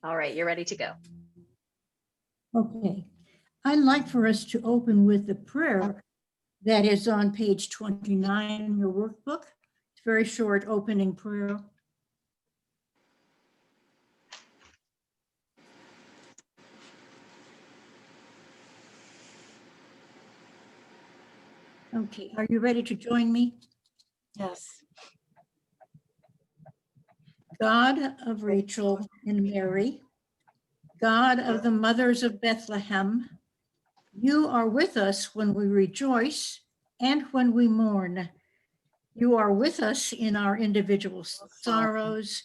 All right, you're ready to go. Okay. I'd like for us to open with the prayer that is on page 29 in your workbook. It's a very short opening prayer. Okay, are you ready to join me? Yes. God of Rachel and Mary, God of the mothers of Bethlehem, you are with us when we rejoice and when we mourn. You are with us in our individual sorrows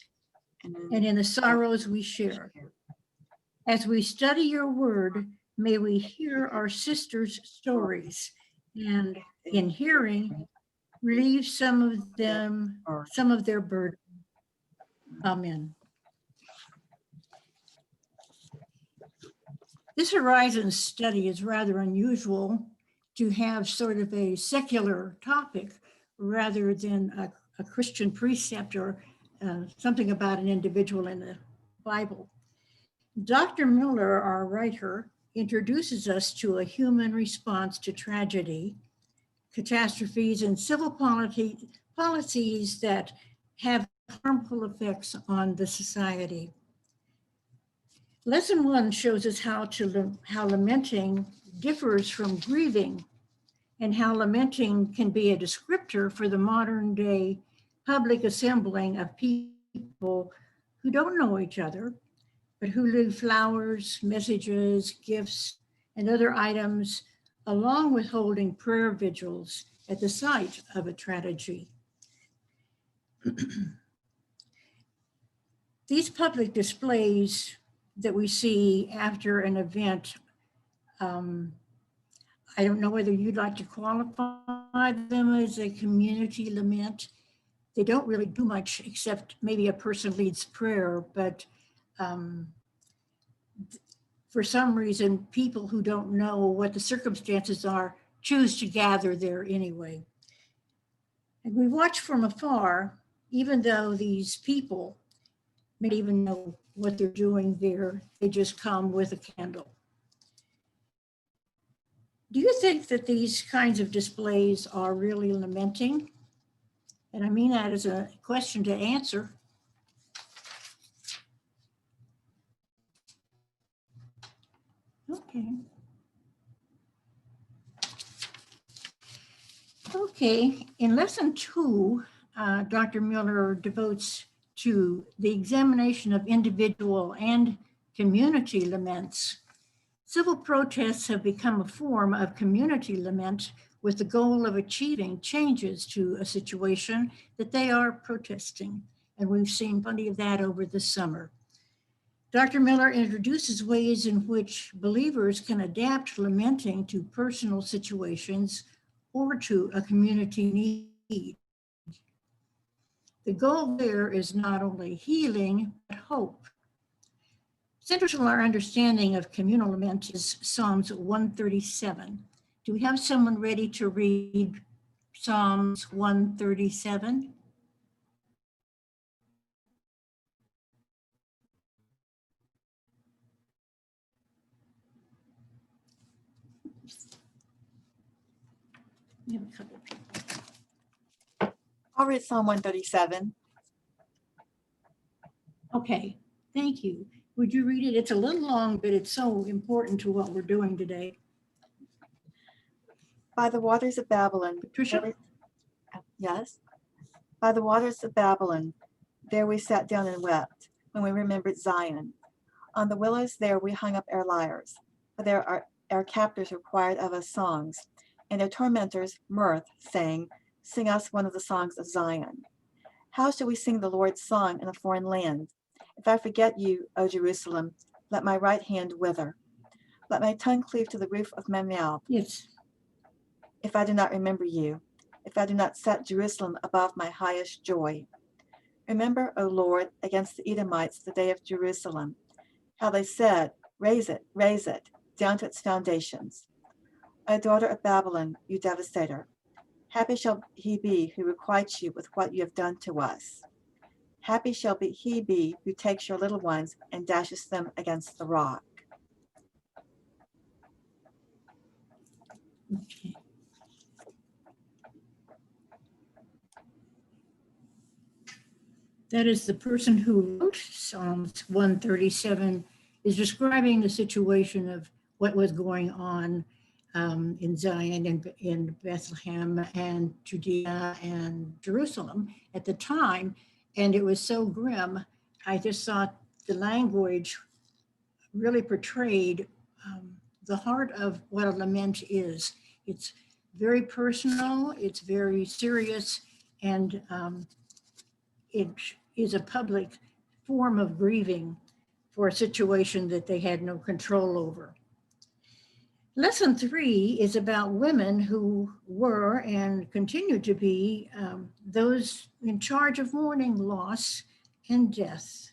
and in the sorrows we share. As we study your word, may we hear our sisters' stories and in hearing, relieve some of their burden. Amen. This Horizons study is rather unusual to have sort of a secular topic rather than a Christian precept or something about an individual in the Bible. Dr. Miller, our writer, introduces us to a human response to tragedy, catastrophes, and civil policies that have harmful effects on the society. Lesson 1 shows us how lamenting differs from grieving and how lamenting can be a descriptor for the modern day public assembling of people who don't know each other, but who leave flowers, messages, gifts, and other items, along with holding prayer vigils at the site of a tragedy. These public displays that we see after an event, I don't know whether you'd like to qualify them as a community lament. They don't really do much except maybe a person leads prayer, but for some reason, people who don't know what the circumstances are choose to gather there anyway. And we watch from afar, even though these people may even know what they're doing there, they just come with a candle. Do you think that these kinds of displays are really lamenting? And I mean that as a question to answer. Okay. Okay, in lesson 2, Dr. Miller devotes to the examination of individual and community laments. Civil protests have become a form of community lament with the goal of achieving changes to a situation that they are protesting. And we've seen plenty of that over the summer. Dr. Miller introduces ways in which believers can adapt lamenting to personal situations or to a community need. The goal there is not only healing, but hope. Central to our understanding of communal lament is Psalms 137. Do we have someone ready to read Psalms 137? We have a couple of people. I'll read Psalm 137. Okay, thank you. Would you read it? It's a little long, but it's so important to what we're doing today. By the waters of Babylon. Patricia? Yes. By the waters of Babylon, there we sat down and wept when we remembered Zion. On the willows there we hung up our lyres, for there our captors required of us songs, and their tormentors mirth, saying, "Sing us one of the songs of Zion." How shall we sing the Lord's song in a foreign land? If I forget you, O Jerusalem, let my right hand wither. Let my tongue cleave to the roof of my mouth. Yes. If I do not remember you, if I do not set Jerusalem above my highest joy. Remember, O Lord, against the Edomites the day of Jerusalem, how they said, raise it, down to its foundations. O daughter of Babylon, you devastator, happy shall he be who requites you with what you have done to us. Happy shall he be who takes your little ones and dashes them against the rock. Okay. That is, the person who wrote Psalms 137 is describing the situation of what was going on in Zion and in Bethlehem and Judea and Jerusalem at the time. And it was so grim. I just thought the language really portrayed the heart of what a lament is. It's very personal, it's very serious, and it is a public form of grieving for a situation that they had no control over. Lesson 3 is about women who were and continue to be those in charge of mourning loss and death.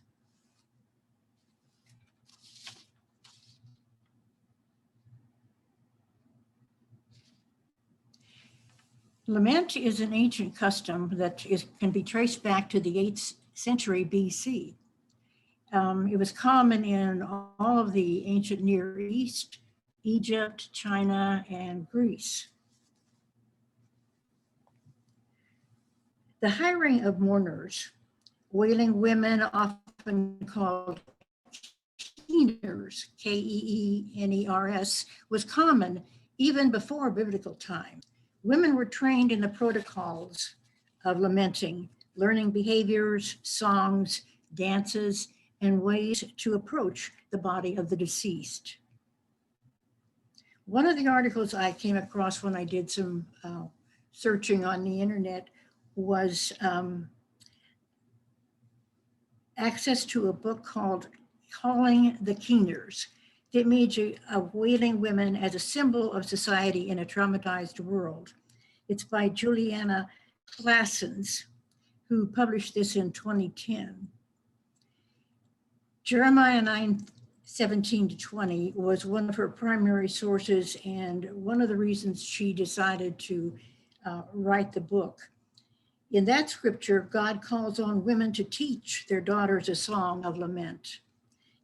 Lament is an ancient custom that can be traced back to the 8th century BC. It was common in all of the ancient Near East, Egypt, China, and Greece. The hiring of mourners, wailing women often called keeners, Keeners, was common even before biblical time. Women were trained in the protocols of lamenting, learning behaviors, songs, dances, and ways to approach the body of the deceased. One of the articles I came across when I did some searching on the internet was access to a book called Calling the Keeners, the image of wailing women as a symbol of society in a traumatized world. It's by Juliana Claessens, who published this in 2010. Jeremiah 9:17-20 was one of her primary sources and one of the reasons she decided to write the book. In that scripture, God calls on women to teach their daughters a song of lament.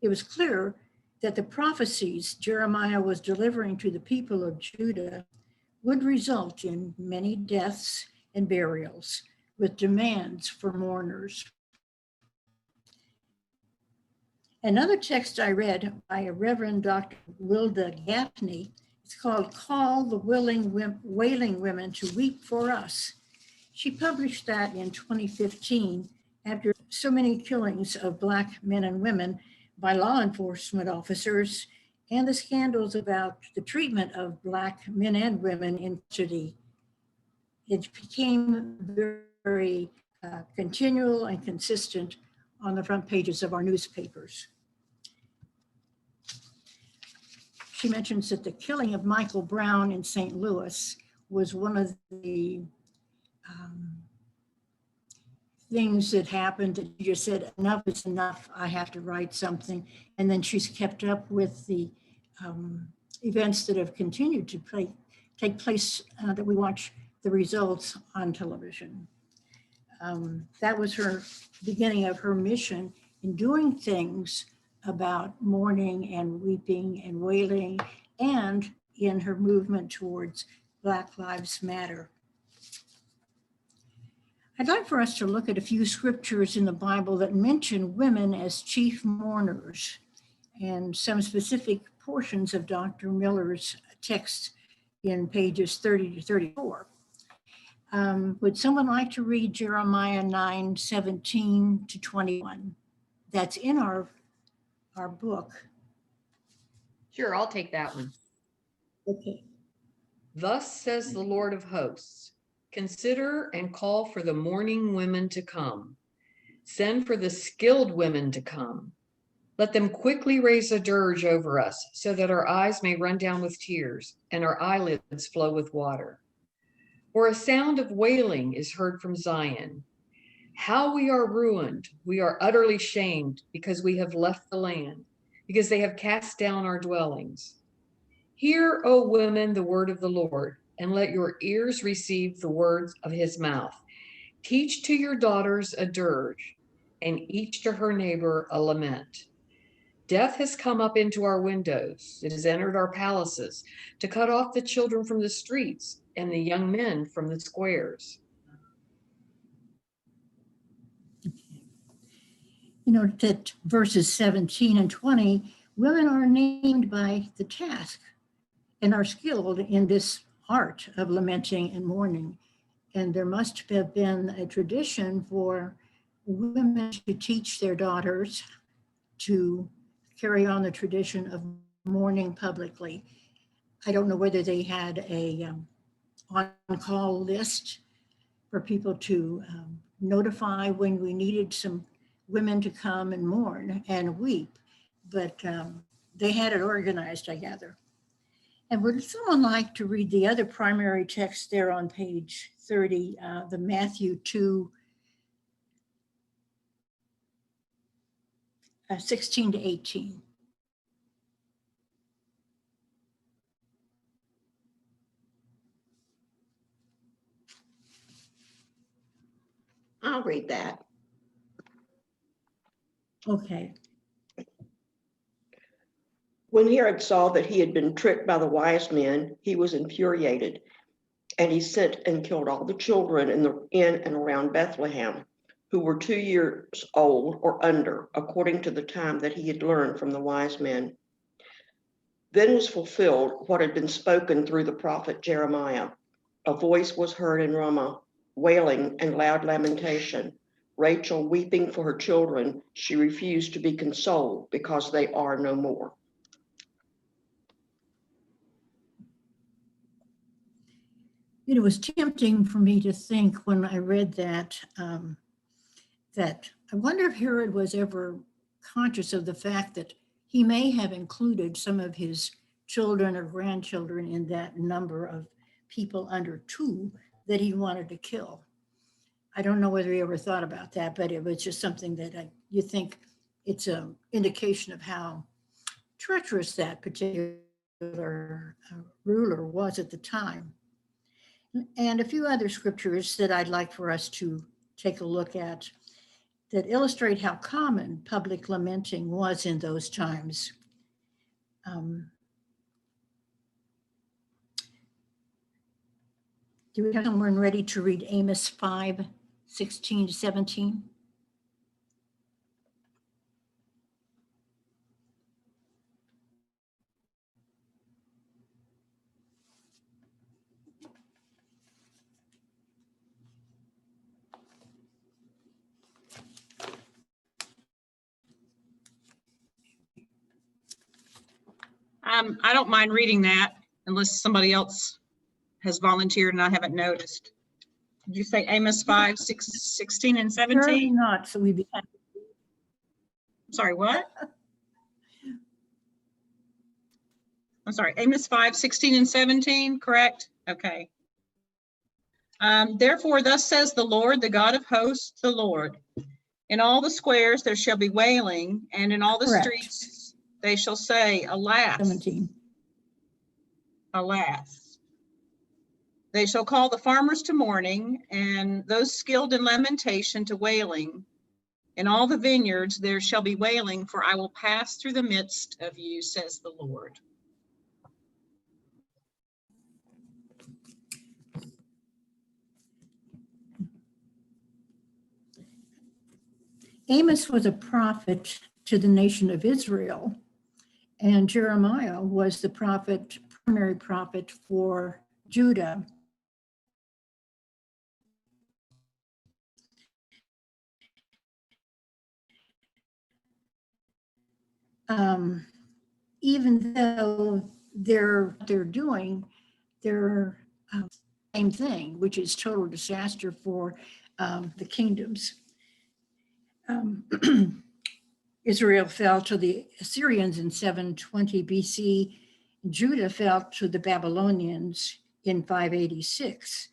It was clear that the prophecies Jeremiah was delivering to the people of Judah would result in many deaths and burials, with demands for mourners. Another text I read by a Reverend Dr. Wilda Gaffney, it's called Call the Wailing Women to Weep for Us. She published that in 2015 after so many killings of Black men and women by law enforcement officers and the scandals about the treatment of Black men and women in custody. It became very continual and consistent on the front pages of our newspapers. She mentions that the killing of Michael Brown in St. Louis was one of the things that happened that you just said, enough is enough, I have to write something. And then she's kept up with the events that have continued to take place, that we watch the results on television. That was her beginning of her mission in doing things about mourning and weeping and wailing, and in her movement towards Black Lives Matter. I'd like for us to look at a few scriptures in the Bible that mention women as chief mourners and some specific portions of Dr. Miller's text in pages 30-34. Would someone like to read Jeremiah 9:17-21? That's in our book. Sure, I'll take that one. Okay. Thus says the Lord of hosts, consider and call for the mourning women to come. Send for the skilled women to come. Let them quickly raise a dirge over us so that our eyes may run down with tears and our eyelids flow with water. For a sound of wailing is heard from Zion. How we are ruined, we are utterly shamed because we have left the land, because they have cast down our dwellings. Hear, O women, the word of the Lord, and let your ears receive the words of his mouth. Teach to your daughters a dirge. and each to her neighbor a lament. Death has come up into our windows. It has entered our palaces to cut off the children from the streets and the young men from the squares. You know, that verses 17 and 20, women are named by the task and are skilled in this art of lamenting and mourning. And there must have been a tradition for women to teach their daughters to carry on the tradition of mourning publicly. I don't know whether they had a on-call list for people to notify when we needed some women to come and mourn and weep, but they had it organized, I gather. And would someone like to read the other primary text there on page 30, the Matthew 2, 16 to 18? I'll read that. Okay. When Herod saw that he had been tricked by the wise men, he was infuriated, and he sent and killed all the children in and around Bethlehem who were 2 years old or under, according to the time that he had learned from the wise men. Then was fulfilled what had been spoken through the prophet Jeremiah. A voice was heard in Ramah, wailing and loud lamentation. Rachel weeping for her children, she refused to be consoled because they are no more. It was tempting for me to think when I read that, that I wonder if Herod was ever conscious of the fact that he may have included some of his children or grandchildren in that number of people under 2 that he wanted to kill. I don't know whether he ever thought about that, but it was just something that you think it's an indication of how treacherous that particular ruler was at the time. And a few other scriptures that I'd like for us to take a look at that illustrate how common public lamenting was in those times. Do we have someone ready to read Amos 5, 16 to 17? I don't mind reading that unless somebody else has volunteered and I haven't noticed. Did you say Amos 5, 16 and Apparently 17? not, so we'd be happy. Sorry, what? I'm sorry, Amos 5, 16 and 17, correct? Okay. Therefore, thus says the Lord, the God of hosts, the Lord. In all the squares there shall be wailing, and in all the Correct. streets they shall say, alas, 17. alas. They shall call the farmers to mourning, and those skilled in lamentation to wailing. In all the vineyards there shall be wailing, for I will pass through the midst of you, says the Lord. Amos was a prophet to the nation of Israel, and Jeremiah was the primary prophet for Judah. Even though they're doing their same thing, which is total disaster for the kingdoms. Israel fell to the Assyrians in 720 BC. Judah fell to the Babylonians in 586,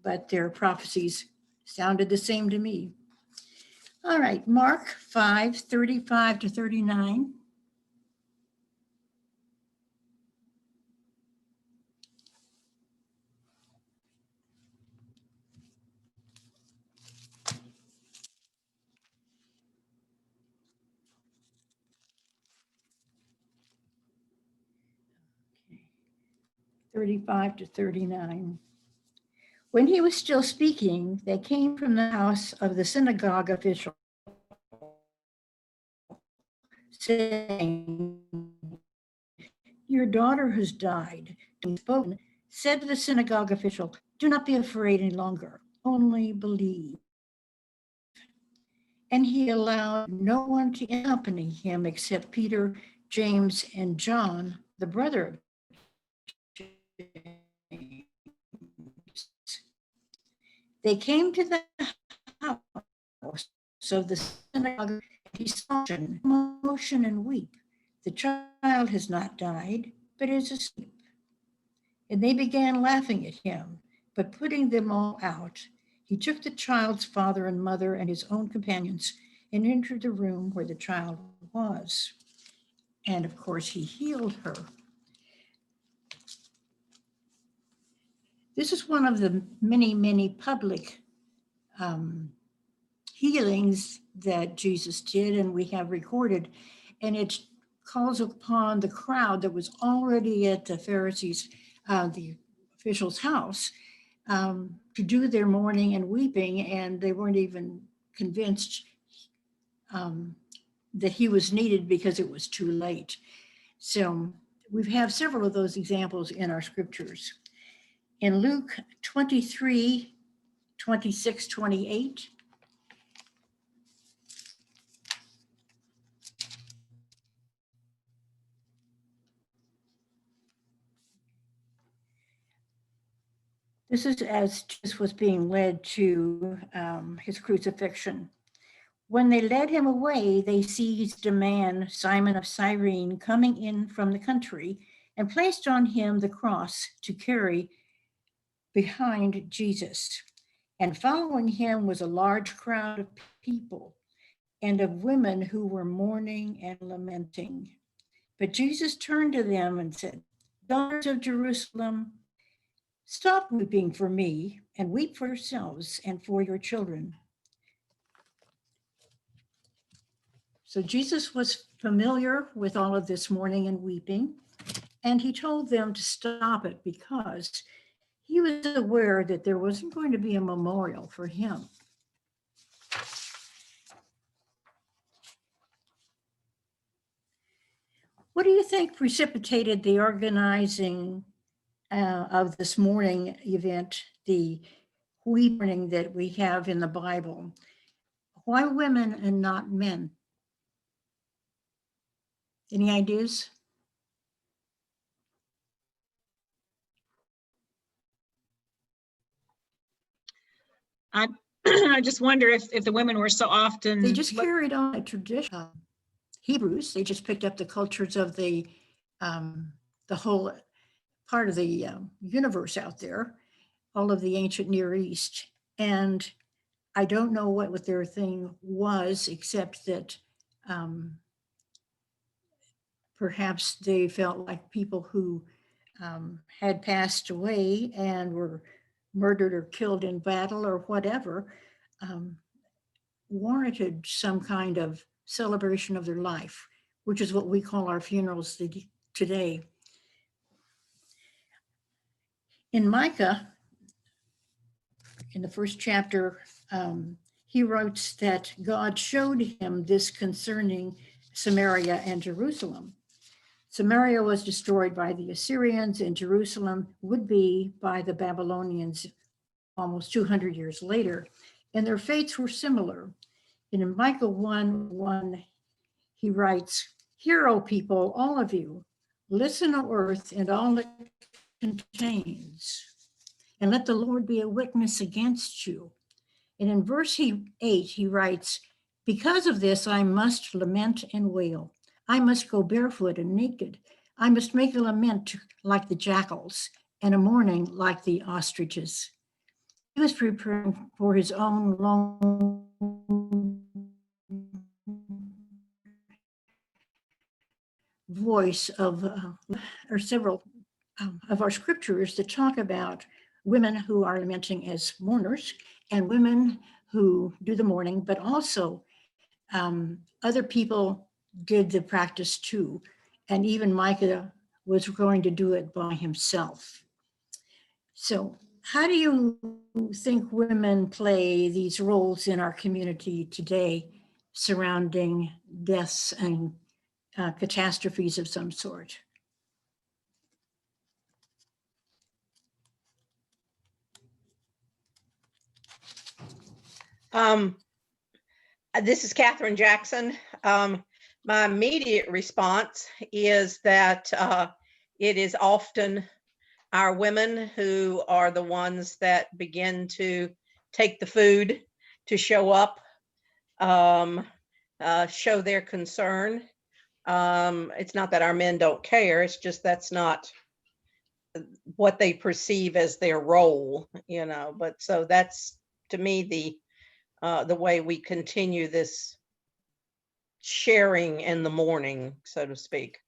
but their prophecies sounded the same to me. All right, Mark 5, 35 to 39. 35 to 39. When he was still speaking, they came from the house of the synagogue official, saying, "Your daughter has died." He spoke, said to the synagogue official, "Do not be afraid any longer, only believe." And he allowed no one to accompany him except Peter, James, and John, the brother of James. They came to the house of the synagogue. He saw motion and weep. "The child has not died, but is asleep." And they began laughing at him. But putting them all out, he took the child's father and mother and his own companions and entered the room where the child was. And of course, he healed her. This is one of the many, many public healings that Jesus did, and we have recorded. And it calls upon the crowd that was already at the Pharisees, the official's house, to do their mourning and weeping, and they weren't even convinced that he was needed because it was too late. So we have several of those examples in our scriptures. In Luke 23, 26, 28, this is as Jesus was being led to his crucifixion. When they led him away, they seized a man, Simon of Cyrene, coming in from the country, and placed on him the cross to carry behind Jesus. And following him was a large crowd of people and of women who were mourning and lamenting. But Jesus turned to them and said, "Daughters of Jerusalem, stop weeping for me and weep for yourselves and for your children." So Jesus was familiar with all of this mourning and weeping, and he told them to stop it because he was aware that there wasn't going to be a memorial for him. What do you think precipitated the organizing of this mourning event, the weeping that we have in the Bible? Why women and not men? Any ideas? I just wonder if the women were so often. They just carried on a tradition. Hebrews, they just picked up the cultures of the whole part of the universe out there, all of the ancient Near East. And I don't know what their thing was, except that perhaps they felt like people who had passed away and were murdered or killed in battle or whatever warranted some kind of celebration of their life, which is what we call our funerals today. In Micah, in the first chapter, he writes that God showed him this concerning Samaria and Jerusalem. Samaria was destroyed by the Assyrians, and Jerusalem would be by the Babylonians almost 200 years later, and their fates were similar. And in Micah 1:1, he writes, "Hear, O people, all of you, listen, O earth, and all it contains, and let the Lord be a witness against you." And in verse 8, he writes, "Because of this, I must lament and wail. I must go barefoot and naked. I must make a lament like the jackals and a mourning like the ostriches." He was preparing for his own long voice of, or several of our scriptures that talk about women who are lamenting as mourners and women who do the mourning, but also other people did the practice too. And even Micah was going to do it by himself. So how do you think women play these roles in our community today surrounding deaths and catastrophes of some sort? This is Katherine Jackson. My immediate response is that it is often our women who are the ones that begin to take the food, to show up, show their concern. It's not that our men don't care, it's just that's not what they perceive as their role, you know. But so that's, to me, the way we continue this sharing in the morning, so to speak.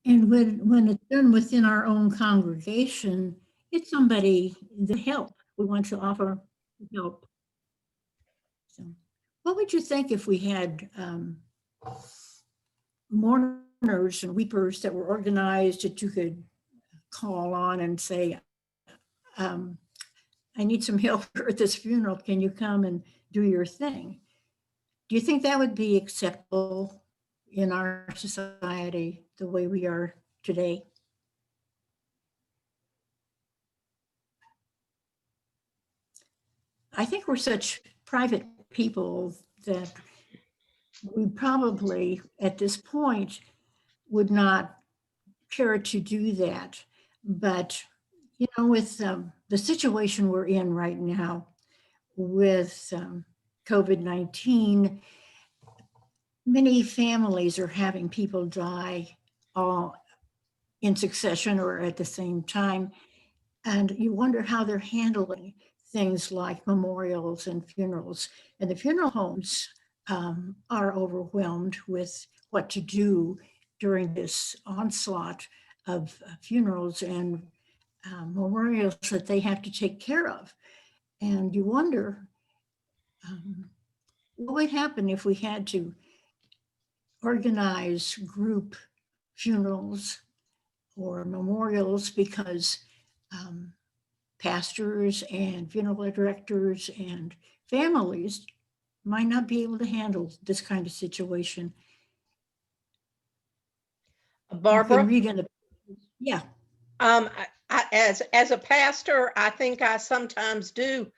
And when it's done within our own congregation, it's somebody that help. We want to offer help. So, what would you think if we had mourners and weepers that were organized that you could call on and say, I need some help at this funeral. Can you come and do your thing? Do you think that would be acceptable in our society the way we are today? I think we're such private people that we probably at this point would not care to do that. But, you know, with the situation we're in right now with COVID-19, many families are having people die all in succession or at the same time. And you wonder how they're handling things like memorials and funerals. And the funeral homes are overwhelmed with what to do during this onslaught of funerals and memorials that they have to take care of. And you wonder what would happen if we had to organize group funerals or memorials, because pastors and funeral directors and families might not be able to handle this kind of situation. Barbara? Yeah. As a pastor, I think I sometimes do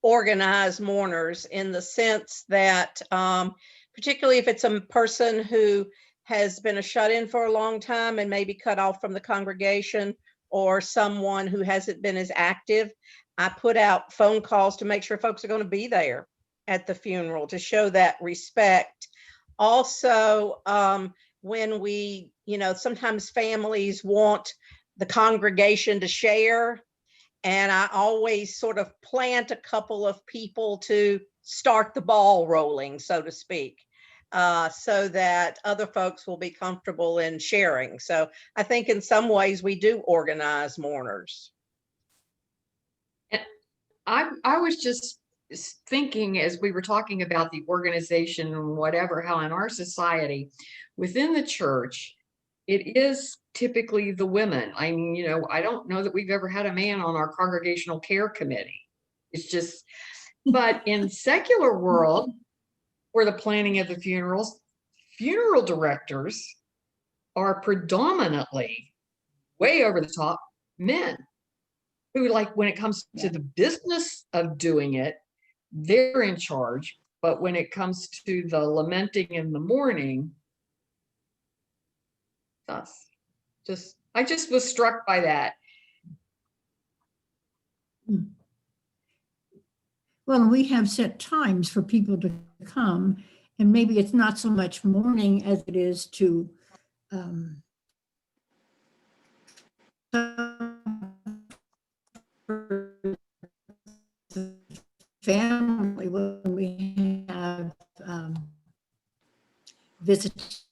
organize mourners in the sense that, particularly if it's a person who has been a shut-in for a long time and maybe cut off from the congregation, or someone who hasn't been as active, I put out phone calls to make sure folks are going to be there at the funeral to show that respect. Also, when we, you know, sometimes families want the congregation to share, and I always sort of plant a couple of people to start the ball rolling, so to speak, so that other folks will be comfortable in sharing. So I think in some ways we do organize mourners. I was just thinking, as we were talking about the organization and whatever, how in our society, within the church, it is typically the women. I mean, you know, I don't know that we've ever had a man on our congregational care committee. It's just, but in secular world, where the planning of the funerals, funeral directors are predominantly way over the top men who, like, when it comes to the business of doing it, they're in charge. But when it comes to the lamenting in the morning, I just was struck by that. Well, we have set times for people to come, and maybe it's not so much mourning as it is to family when we have visitation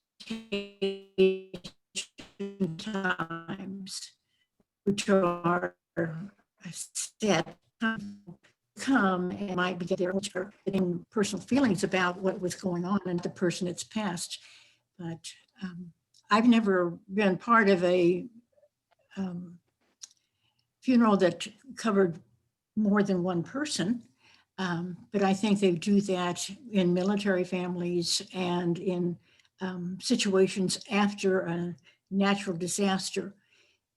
times, which are set come and might be there getting personal feelings about what was going on and the person that's passed. But I've never been part of a funeral that covered more than one person. But I think they do that in military families and in situations after a natural disaster.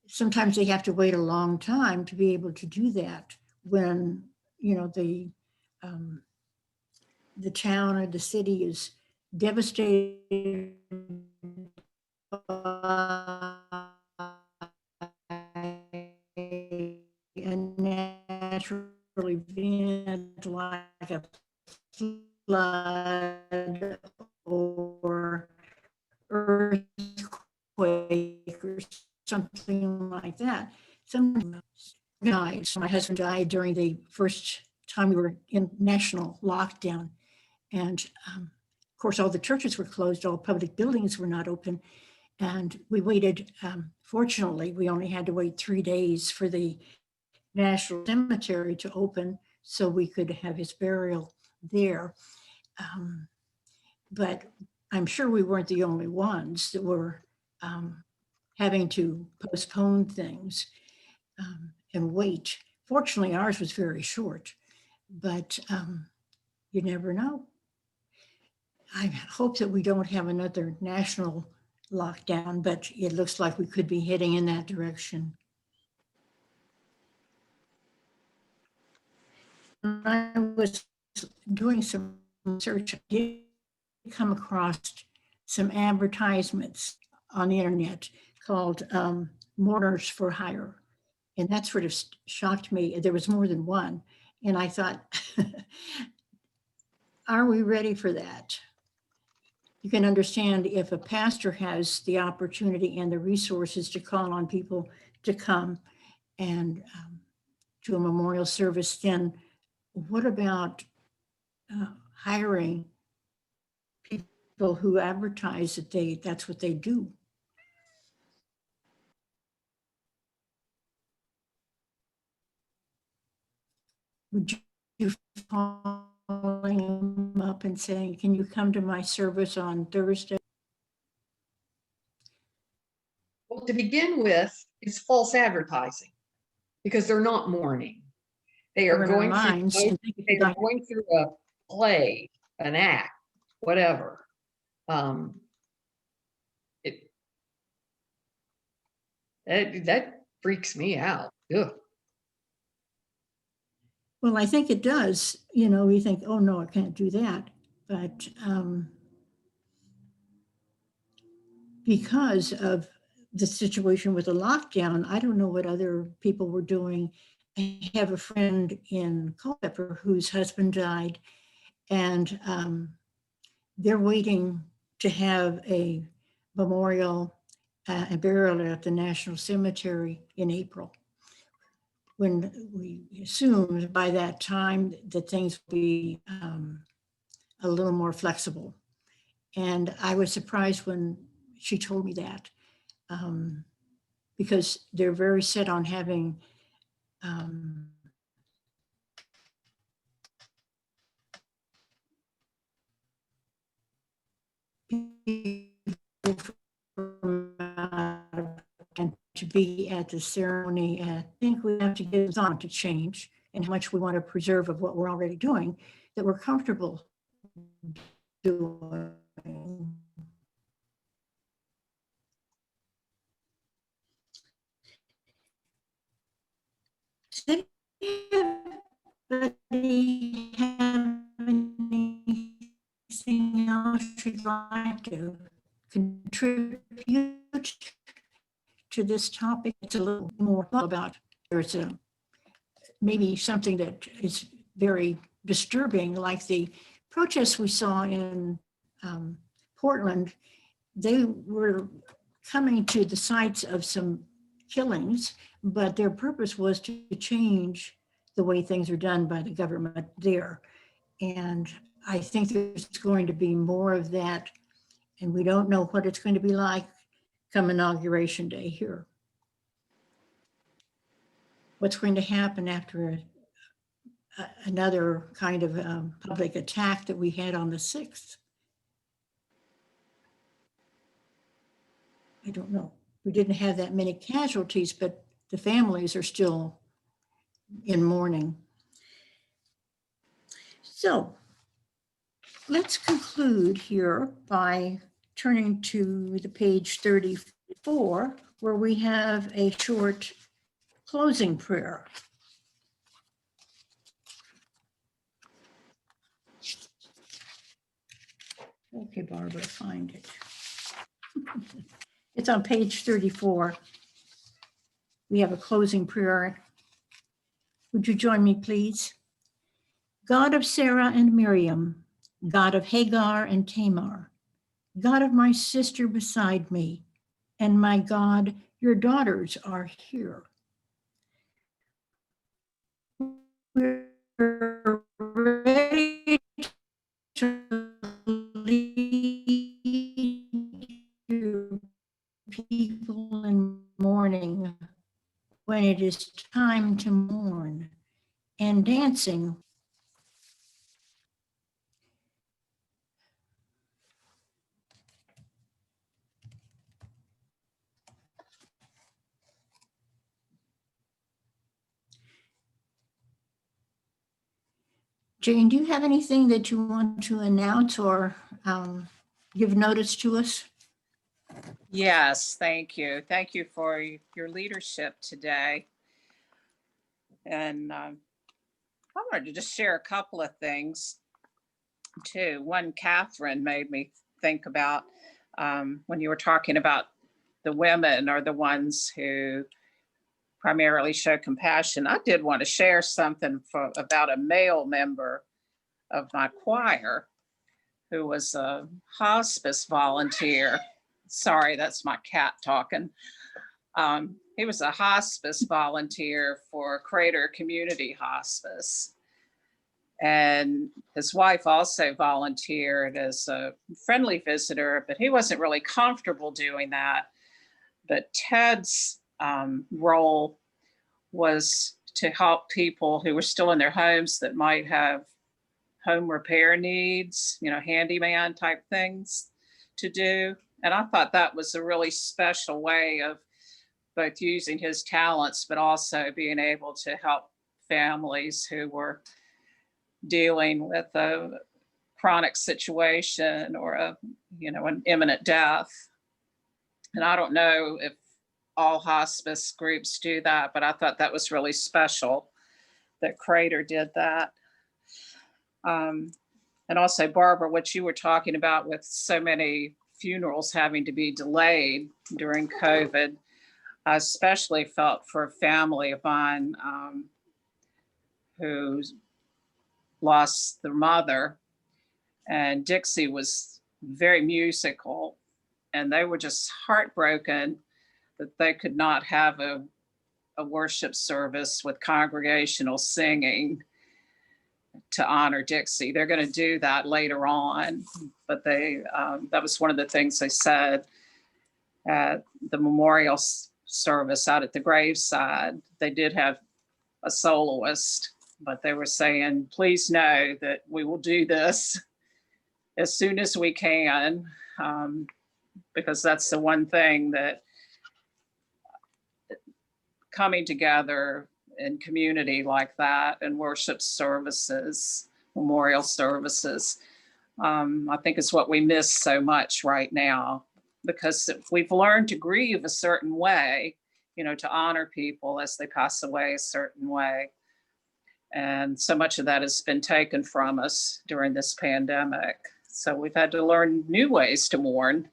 Sometimes they have to wait a long time to be able to do that when, you know, the town or the city is devastated by a natural event like a flood or earthquake or something like that. Some died. My husband died during the first time we were in national lockdown. And of course, all the churches were closed, all public buildings were not open. And we waited, fortunately, we only had to wait 3 days for the National Cemetery to open so we could have his burial there. But I'm sure we weren't the only ones that were having to postpone things and wait. Fortunately, ours was very short, but you never know. I hope that we don't have another national lockdown, but it looks like we could be heading in that direction. When I was doing some research, I did come across some advertisements on the internet called Mourners for Hire. And that sort of shocked me. There was more than one. And I thought, are we ready for that? You can understand if a pastor has the opportunity and the resources to call on people to come and to a memorial service, then what about hiring people who advertise that that's what they do? Would you calling him up and saying, can you come to my service on Thursday? Well, to begin with, it's false advertising because they're not mourning. They are going through a play, an act, whatever. That freaks me out. Ugh. Well, I think it does. You know, we think, oh no, I can't do that. But because of the situation with the lockdown, I don't know what other people were doing. I have a friend in Culpeper whose husband died, and they're waiting to have a memorial and burial at the National Cemetery in April, when we assume by that time that things will be a little more flexible. And I was surprised when she told me that, because they're very set on having and to be at the ceremony. And I think we have to get on to change and how much we want to preserve of what we're already doing, that we're comfortable doing. Does anybody have anything else you'd like to contribute to this topic? It's a little more about, there's maybe something that is very disturbing, like the protests we saw in Portland. They were coming to the sites of some killings, but their purpose was to change the way things are done by the government there. And I think there's going to be more of that, and we don't know what it's going to be like come Inauguration Day here. What's going to happen after another kind of public attack that we had on the 6th? I don't know. We didn't have that many casualties, but the families are still in mourning. So let's conclude here by turning to the page 34, where we have a short closing prayer. Okay, Barbara, find it. It's on page 34. We have a closing prayer. Would you join me, please? God of Sarah and Miriam, God of Hagar and Tamar, God of my sister beside me, and my God, your daughters are here. We're ready to lead your people in mourning when it is time to mourn, and dancing. Jayne, do you have anything that you want to announce or give notice to us? Yes, thank you. Thank you for your leadership today. And I wanted to just share a couple of things too. One, Katherine made me think about when you were talking about the women are the ones who primarily show compassion. I did want to share something about a male member of my choir who was a hospice volunteer. Sorry, that's my cat talking. He was a hospice volunteer for Crater Community Hospice. And his wife also volunteered as a friendly visitor, but he wasn't really comfortable doing that. But Ted's role was to help people who were still in their homes that might have home repair needs, handyman type things to do. And I thought that was a really special way of both using his talents, but also being able to help families who were dealing with a chronic situation or an imminent death. And I don't know if all hospice groups do that, but I thought that was really special that Crater did that. And also, Barbara, what you were talking about with so many funerals having to be delayed during COVID, I especially felt for a family of mine who lost their mother. And Dixie was very musical, and they were just heartbroken that they could not have a worship service with congregational singing to honor Dixie. They're going to do that later on, but that was one of the things they said at the memorial service out at the graveside. They did have a soloist, but they were saying, please know that we will do this as soon as we can, because that's the one thing that coming together in community like that and worship services, memorial services, I think is what we miss so much right now, because we've learned to grieve a certain way, to honor people as they pass away a certain way. And so much of that has been taken from us during this pandemic. So we've had to learn new ways to mourn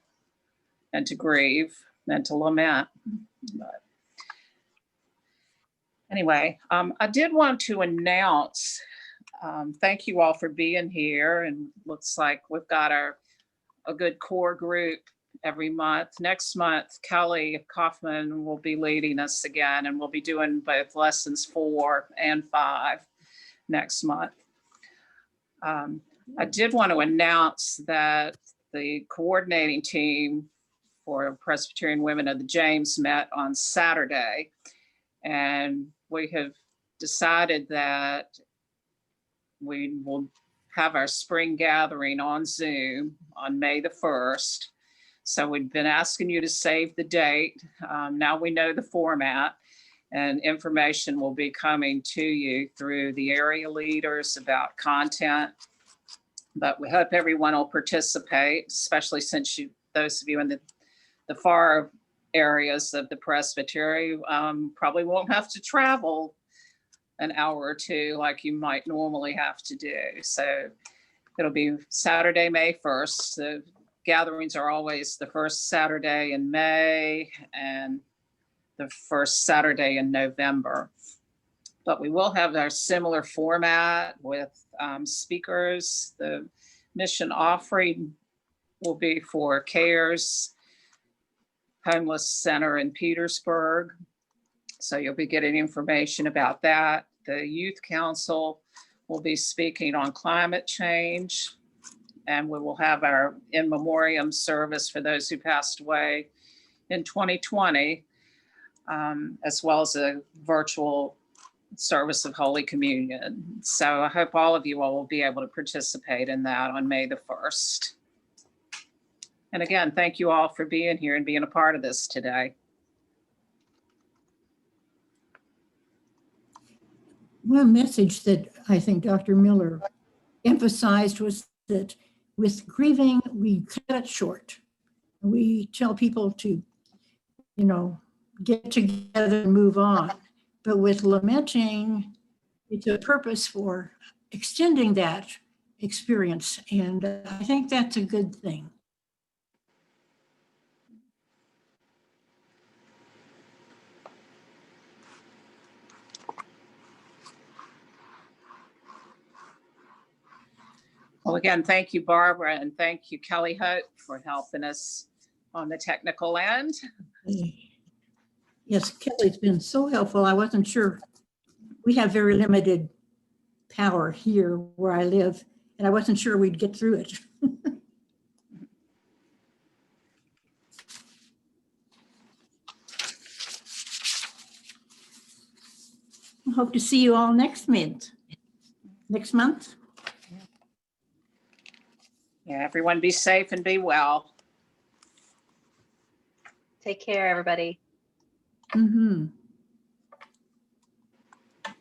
and to grieve and to lament. But anyway, I did want to announce, thank you all for being here. And looks like we've got a good core group every month. Next month, Kelly Kaufman will be leading us again, and we'll be doing both lessons 4 and 5 next month. I did want to announce that the coordinating team for Presbyterian Women of the James met on Saturday, and we have decided that we will have our spring gathering on Zoom on May the 1st. So we've been asking you to save the date. Now we know the format, And information will be coming to you through the area leaders about content. But we hope everyone will participate, especially since those of you in the far areas of the presbytery probably won't have to travel an hour or two like you might normally have to do. So it'll be Saturday, May 1st. The gatherings are always the first Saturday in May and the first Saturday in November. But we will have our similar format with speakers. The mission offering will be for CARES Homeless Center in Petersburg. So you'll be getting information about that. The Youth Council will be speaking on climate change. And we will have our in memoriam service for those who passed away in 2020, as well as a virtual service of Holy Communion. So I hope all of you all will be able to participate in that on May the 1st. And again, thank you all for being here and being a part of this today. One message that I think Dr. Miller emphasized was that with grieving, we cut it short. We tell people to, get together and move on. But with lamenting, it's a purpose for extending that experience. And I think that's a good thing. Well, again, thank you, Barbara, and thank you, Kelly Hope, for helping us on the technical end. Yes, Kelly's been so helpful. I wasn't sure. We have very limited power here where I live, and I wasn't sure we'd get through it. I hope to see you all next month. Yeah, everyone be safe and be well. Take care, everybody. Mm-hmm.